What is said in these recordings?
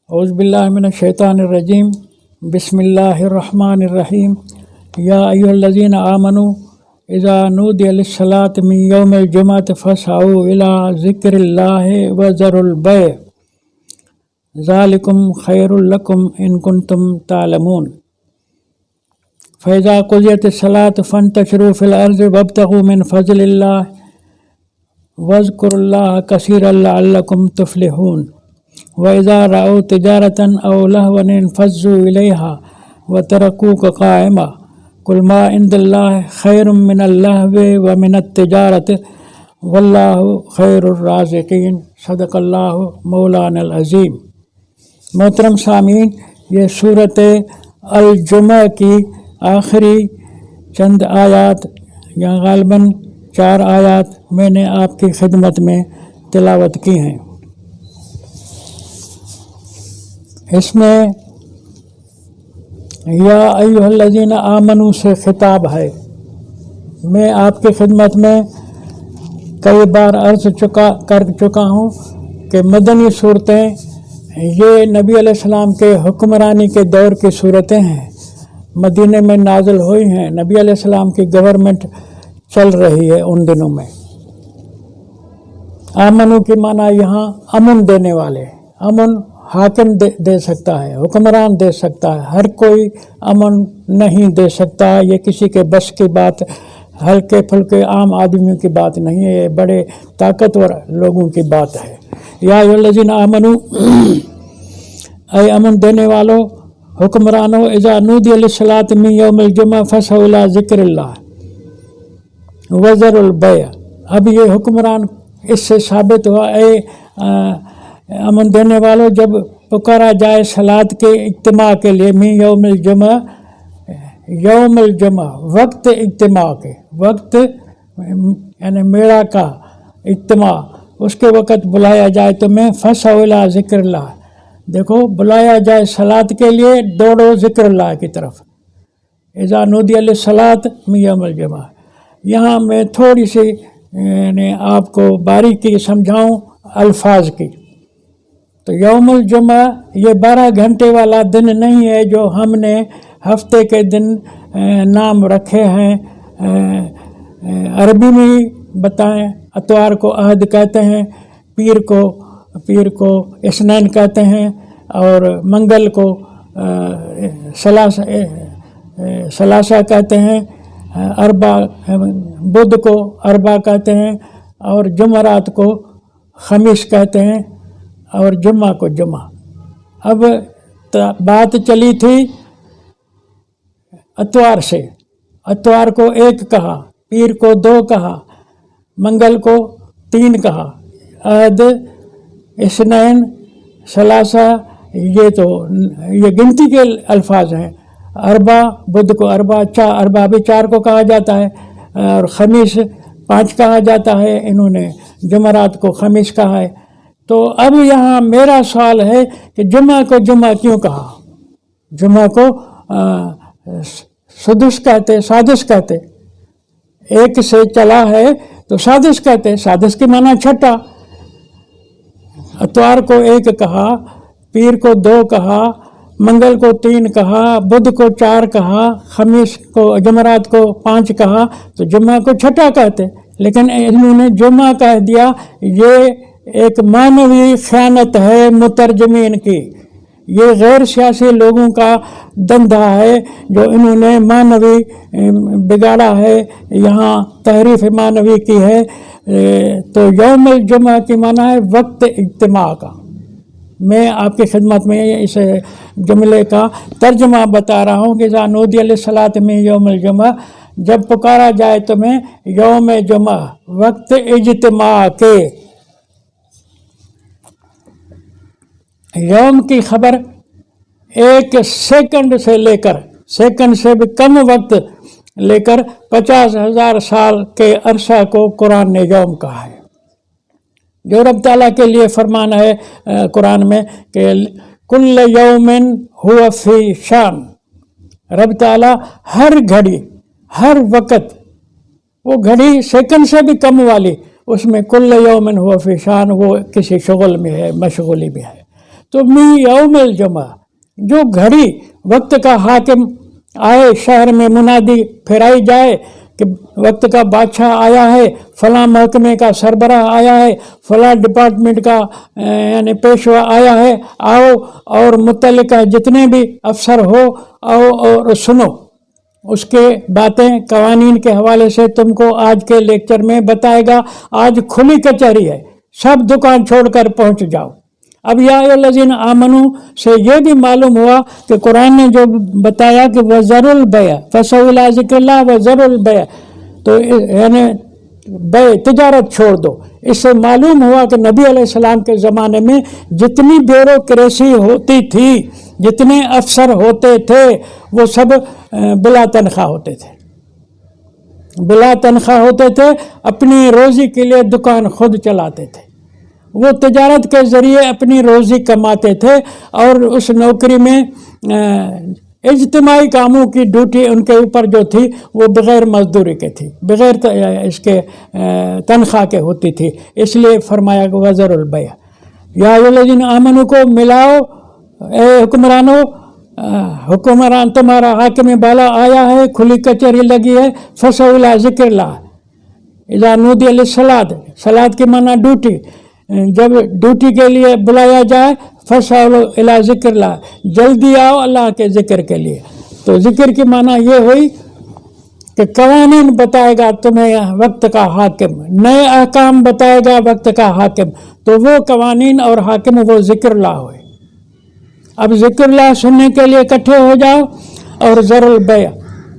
औज़ुबिल्लाहि मिनश्शैतानिर्रजीम बिस्मिल्लाहिर्रहमानिर्रहीम या अय्युहल्लज़ीना आमनू इज़ा नूदिया लिस्सलाति मिन यौमिल जुमअति फस्अऊ इला ज़िक्रिल्लाहि व ज़रुल बै' ज़ालिकुम खैरुल लकुम इन कुंतुम तालमून फ़इज़ा क़ुज़ियतिस सलातु फ़ंतशिरू फ़िल अर्ज़ि वब्तग़ू मिन फ़ज़लिल्लाहि वज़्कुरुल्लाह कसीरन लअल्लकुम तुफ़्लिहून वइज़ा रअऊ तिजारतन औ लहवन इंफ़ज़्ज़ू इलैहा व तरकूक क़ाइमा कुल मा इंदल्लाहि खैरुम मिनल लहवी व मिनत तिजारति वल्लाहु खैरुर राज़िक़ीन सदक़ल्लाहु मौलानल अज़ीम। मोहतरम सामीन, ये सूरत अल जुमा की आखिरी चंद आयात या गालिबन 4 आयात मैंने आपकी खिदमत में तिलावत की हैं। इसमें या अय्युहल्लज़ीना आमनू से खिताब है। मैं आपकी खिदमत में कई बार अर्ज़ कर चुका हूँ कि मदनी सूरतें ये नबी अलैहिस्सलाम के हुक्मरानी के दौर की सूरतें हैं, मदीने में नाज़िल हुई हैं। नबी अलैहिस्सलाम की गवर्नमेंट चल रही है उन दिनों में। आमनू की माना यहाँ अमन देने वाले। अमन हाकिम दे सकता है, हुक्मरान दे सकता है, हर कोई अमन नहीं दे सकता। ये किसी के बस की बात, हल्के फुल्के आम आदमियों की बात नहीं है, ये बड़े ताकतवर लोगों की बात है। या अय्युहल्लज़ीना आमनू, ऐ अमन देने वालों, हुक्मरानों, इज़ा नूदिया लिस्सलाति मिन यौमिल जुमा फस्अऊ इला ज़िक्रिल्लाह व ज़रुल बै'। अब ये हुक्मरान इससे साबित हुआ, अमन देने वालों, जब पुकारा जाए सलात के इज्तिमा के लिए, मिन यौमिल जुमा, यौमिल जुमा वक्त इज्तिमा के, वक्त यानी मेला का इज्तिमा, उसके वक़्त बुलाया जाए तो मैं फस्अऊ इला ज़िक्रिल्लाह, देखो बुलाया जाए सलात के लिए, दौड़ो ज़िक्रिल्लाह की तरफ। इज़ा नूदिया लिस्सलाति मिन यौमिल जुमा, यहाँ मैं थोड़ी सी यानी आपको बारीकी समझाऊँ अल्फाज की। तो यौमुल जुमा ये 12 घंटे वाला दिन नहीं है जो हमने हफ्ते के दिन नाम रखे हैं। अरबी में ही बताएं, अतवार को अहद कहते हैं, पीर को इस्नैन कहते हैं और मंगल को सलासा कहते हैं, अरबा बुध को अरबा कहते हैं और जुमरात को खमीस कहते हैं और जुम्मा को जुमा। अब बात चली थी अतवार से, अतवार को 1 कहा, पीर को 2 कहा, मंगल को 3 कहा, अहद, इस्नैन, सलासा, ये गिनती के अल्फाज हैं। अरबा, बुध को अरबा, अरबा भी 4 को कहा जाता है और खमीस 5 कहा जाता है, इन्होंने जुमरात को खमीस कहा है। तो अब यहाँ मेरा सवाल है कि जुम्मा को जुम्मा क्यों कहा? जुम्मा को सुदुस कहते, सादिस कहते, 1 से चला है तो सादिस कहते, सादिस की माना छठा। अतवार को 1 कहा, पीर को 2 कहा, मंगल को 3 कहा, बुध को 4 कहा, खमीस को जुमरात को 5 कहा, तो जुम्मा को छठा कहते। लेकिन इन्होंने जुम्मा कह दिया। ये एक मानवी ख़यानत है मुतरजमीन की, ये गैर सियासी लोगों का धंधा है जो इन्होंने मानवी बिगाड़ा है, यहाँ तहरीफ मानवी की है। तो यौमुल जुमा की माना है वक्त इज्तिमा का। मैं आपकी खिदमत में इस जुमले का तर्जुमा बता रहा हूँ कि इज़ा नूदिया लिस्सलाति मिन यौमिल जुमा, जब पुकारा जाए तो मैं यौम जुमा वक्त इज्तिमा के। यौम की खबर 1 सेकंड से लेकर, सेकंड से भी कम वक्त लेकर 50,000 साल के अरसा को कुरान ने यौम कहा है। जो रब ताला के लिए फरमान है कुरान में कि कुल्ल यौमिन हुवा फी शान, रब ताला हर घड़ी, हर वक़्त, वो घड़ी सेकंड से भी कम वाली, उसमें कुल्ल यौमिन हुवा फी शान, वो किसी शुगल में है, मशगूली में है। तो मी यौमिल जुमा, जो घड़ी वक्त का हाकिम आए, शहर में मुनादी फिराई जाए कि वक्त का बादशाह आया है, फलां महकमे का सरबराह आया है, फलां डिपार्टमेंट का यानी पेशवा आया है, आओ और मुतल्लिका जितने भी अफसर हो आओ और सुनो। उसके बातें कवानीन के हवाले से तुमको आज के लेक्चर में बताएगा। आज खुली कचहरी है, सब दुकान छोड़कर पहुंच जाओ। अब या अय्युहल्लज़ीन आमनू से ये भी मालूम हुआ कि कुरान ने जो बताया कि वज़रुल बय फसऊ इला ज़िक्रिल्लाह वज़रुल बय, तो यानी बय तिजारत छोड़ दो। इससे मालूम हुआ कि नबी अलैहिस्सलाम के ज़माने में जितनी ब्यूरोक्रेसी होती थी, जितने अफसर होते थे, वो सब बिला तनख्वाह होते थे, बिला तनख्वाह होते थे, अपनी रोज़ी के लिए दुकान खुद चलाते थे। वो तिजारत के ज़रिए अपनी रोज़ी कमाते थे और उस नौकरी में इज्तिमाई कामों की ड्यूटी उनके ऊपर जो थी वो बग़ैर मजदूरी के थी, बग़ैर इसके तनख्वाह के होती थी। इसलिए फरमाया कि वज़रुल बय, या अय्युहल्लज़ीना आमनू को मिलाओ, ए हुक्मरानो, हुक्मरान तुम्हारा हाकिम बाला आया है, खुली कचहरी लगी है, फसऊ इला ज़िक्रिल्लाह इज़ा नूदिया लिस्सलात, सलात की माना ड्यूटी, जब ड्यूटी के लिए बुलाया जाए, फसऊ इला ज़िक्रिल्लाह, जल्दी आओ अल्लाह के ज़िक्र के लिए। तो ज़िक्र की माना ये हुई कि कवानीन बताएगा तुम्हें वक्त का हाकिम, नए अहकाम बताएगा वक्त का हाकिम, तो वो कवानीन और हाकिम वो ज़िक्रुल्लाह हुए। अब ज़िक्रुल्लाह सुनने के लिए इकट्ठे हो जाओ और ज़रुल बय,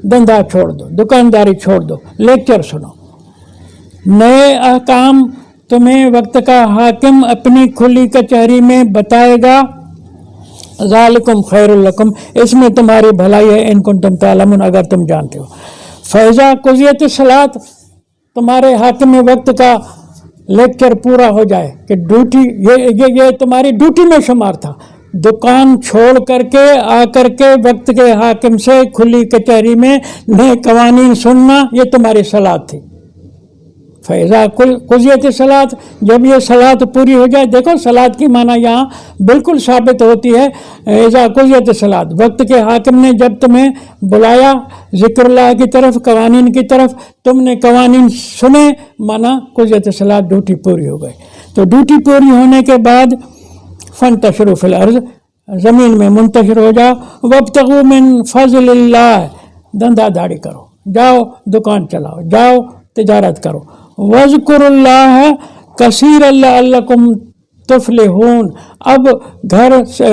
धंधा छोड़ दो, दुकानदारी छोड़ दो, लेक्चर सुनो। नए अहकाम तुम्हें वक्त का हाकिम अपनी खुली कचहरी में बताएगा। ज़ालिकुम खैरुल लकुम, इसमें तुम्हारी भलाई है, इन कुंतुम तालमून, अगर तुम जानते हो। फ़ैज़ा कुज़ियत सलात, तुम्हारे हाकिम वक्त का लेक्चर पूरा हो जाए कि ड्यूटी ये तुम्हारी ड्यूटी में शुमार था। दुकान छोड़ करके आकर के वक्त के हाकिम से खुली कचहरी में नए कवानीन सुनना, ये तुम्हारी सलात थी। फ़ैज़ा कुज़ियत सलात, जब ये सलात पूरी हो जाए, देखो सलात की माना यहाँ बिल्कुल साबित होती है। फ़ैज़ा कुज़ियत सलात, वक्त के हाकिम ने जब तुम्हें बुलाया ज़िक्रुल्लाह की तरफ, कवानीन की तरफ, तुमने कवानीन सुने, माना कुज़ियत सलात, ड्यूटी पूरी हो गई। तो ड्यूटी पूरी होने के बाद फ़ंतशिरू फ़िल अर्ज़, ज़मीन में मुंतशिर हो जाओ, वब्तगू मिन फ़ज़लिल्लाह, धंधाधाड़ी करो, जाओ दुकान चलाओ, जाओ तिजारत करो। वज़कुरुल्लाह कसीरन लअल्लकुम तुफ़लिहून। अब घर से,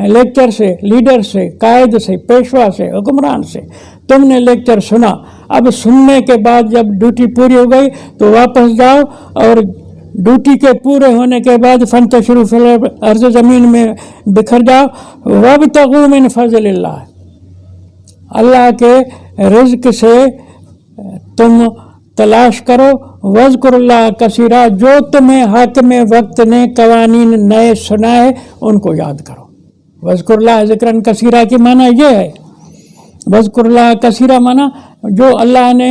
लेक्चर से, लीडर से, कायद से, पेशवा से, हुक्मरान से तुमने लेक्चर सुना। अब सुनने के बाद जब ड्यूटी पूरी हो गई तो वापस जाओ और ड्यूटी के पूरे होने के बाद फ़ंतशिरू फ़िल अर्ज़, ज़मीन में बिखर जाओ। वब्तगू मिन फ़ज़लिल्लाह, अल्लाह के रिज़्क़ से तुम तलाश करो। वज़कुरुल्लाह कसीरा, जो तुम्हें हाकिम वक्त ने कवानीन नए सुनाए उनको याद करो। वज़कुरुल्लाह ज़िक्रन कसीरा की माना ये है, वज़कुरुल्लाह कसीरा माना जो अल्लाह ने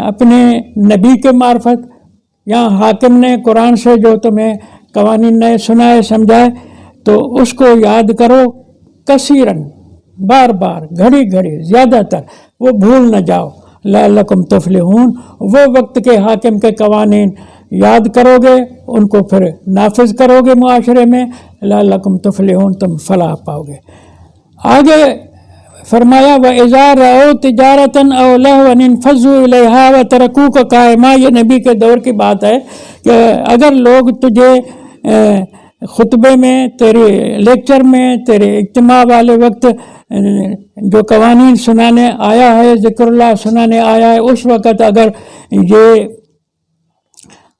अपने नबी के मार्फत या हाकिम ने कुरान से जो तुम्हें कवानीन नए सुनाए समझाए, तो उसको याद करो। कसीरन, बार बार, घड़ी घड़ी, ज़्यादातर, वो भूल न जाओ। लअल्लकुम तुफ़लिहून, वो वक्त के हाकिम के कवानीन याद करोगे, उनको फिर नाफिज करोगे मुआशरे में, लअल्लकुम तुफ़लिहून, तुम फलाह पाओगे। आगे फरमाया व इज़ा रअौ तिजारतन औ लहवन इन्फ़ज़ू इलैहा व तरकूका काइमा। ये नबी के दौर की बात है कि अगर लोग तुझे खुतबे में, तेरे लेक्चर में, तेरे इज्तिमा वाले वक्त जो कवानीन सुनाने आया है, ज़िक्रुल्लाह सुनाने आया है, उस वक़्त अगर ये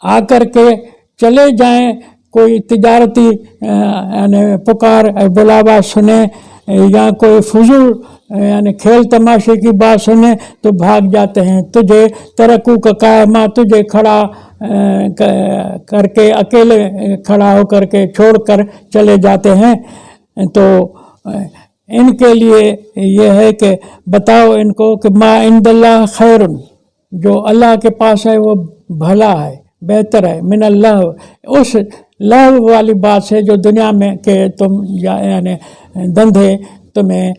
आकर के चले जाएं, कोई तिजारती यानी पुकार बुलावा सुने या कोई फजूल यानी खेल तमाशे की बात सुने तो भाग जाते हैं। तुझे तरकू का कायमा, तुझे खड़ा करके, अकेले खड़ा होकर के छोड़ कर चले जाते हैं। तो इनके लिए ये है कि बताओ इनको कि मा इंदल्लाह खैरुन, जो अल्लाह के पास है वो भला है, बेहतर है, मिन अल्लाह, उस लहव वाली बात से जो दुनिया में के तुम यानी धंधे तुम्हें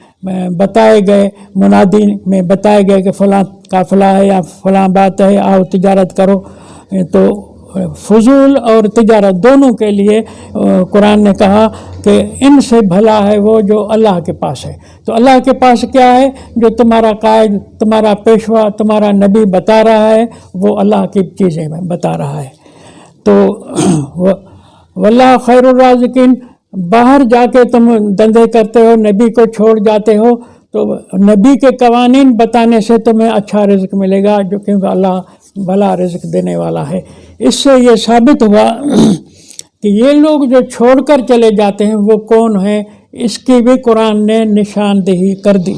बताए गए, मुनादी में बताए गए कि फ़लाँ काफ़िला है या फ़लाँ बात है, आओ तिजारत करो, तो फजूल और तिजारत दोनों के लिए कुरान ने कहा कि इनसे भला है वो जो अल्लाह के पास है। तो अल्लाह के पास क्या है? जो तुम्हारा कायद, तुम्हारा पेशवा, तुम्हारा नबी बता रहा है, वो अल्लाह की चीज़ें बता रहा है। तो वल्लाह खैरुर राज़िकीन, बाहर जाके तुम धंधे करते हो, नबी को छोड़ जाते हो, तो नबी के कवानीन बताने से तुम्हें अच्छा रिज़्क मिलेगा, जो क्योंकि अल्लाह भला रिज़्क देने वाला है। इससे ये साबित हुआ कि ये लोग जो छोड़कर चले जाते हैं वो कौन है, इसकी भी कुरान ने निशानदेही कर दी।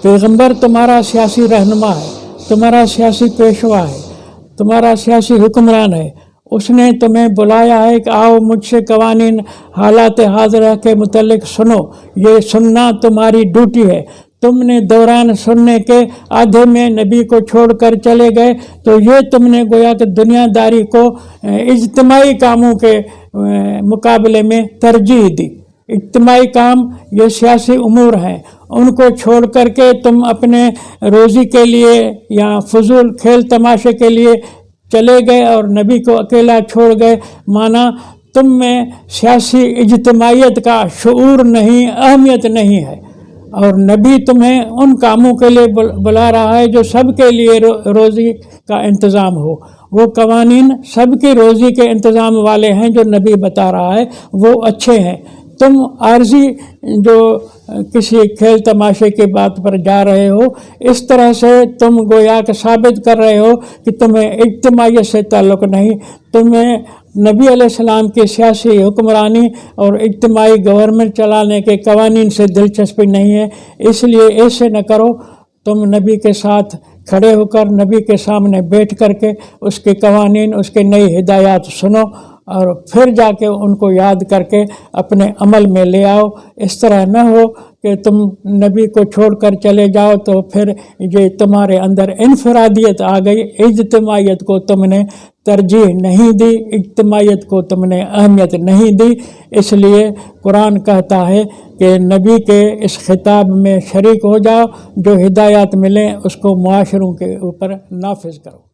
पैगंबर तुम्हारा सियासी रहनुमा है, तुम्हारा सियासी पेशवा है, तुम्हारा सियासी हुक्मरान है। उसने तुम्हें बुलाया है कि आओ मुझसे कवानीन हालात हाज़िरा के मुतल्लिक सुनो, ये सुनना तुम्हारी ड्यूटी है। तुमने दौरान सुनने के आधे में नबी को छोड़कर चले गए, तो ये तुमने गोया कि दुनियादारी को इज्तिमाई कामों के मुकाबले में तरजीह दी। इज्तिमाई काम ये सियासी उमूर हैं, उनको छोड़ करके तुम अपने रोज़ी के लिए या फजूल खेल तमाशे के लिए चले गए और नबी को अकेला छोड़ गए। माना तुम में सियासी इज्तिमाइयत का शऊर नहीं, अहमियत नहीं है, और नबी तुम्हें उन कामों के लिए बुला रहा है जो सबके लिए रोज़ी का इंतज़ाम हो। वो कवानीन सबकी रोज़ी के इंतज़ाम वाले हैं जो नबी बता रहा है, वो अच्छे हैं। तुम आर्जी जो किसी खेल तमाशे की बात पर जा रहे हो, इस तरह से तुम गोया कि साबित कर रहे हो कि तुम्हें इज्तिमाइयत से ताल्लुक़ नहीं, तुम्हें नबी अलैहिस्सलाम की सियासी हुक्मरानी और इज्तिमाई गवर्नमेंट चलाने के कवानीन से दिलचस्पी नहीं है। इसलिए ऐसे न करो, तुम नबी के साथ खड़े होकर नबी के सामने बैठ करके उसके कवानीन, उसके नई हिदायत सुनो और फिर जाके उनको याद करके अपने अमल में ले आओ। इस तरह न हो कि तुम नबी को छोड़कर चले जाओ तो फिर ये तुम्हारे अंदर इनफरादियत आ गई, इज्तिमाइयत को तुमने तरजीह नहीं दी, इज्तिमाइयत को तुमने अहमियत नहीं दी। इसलिए कुरान कहता है कि नबी के इस खिताब में शरीक हो जाओ, जो हिदायत मिले उसको मुआशरों के ऊपर नाफिज करो।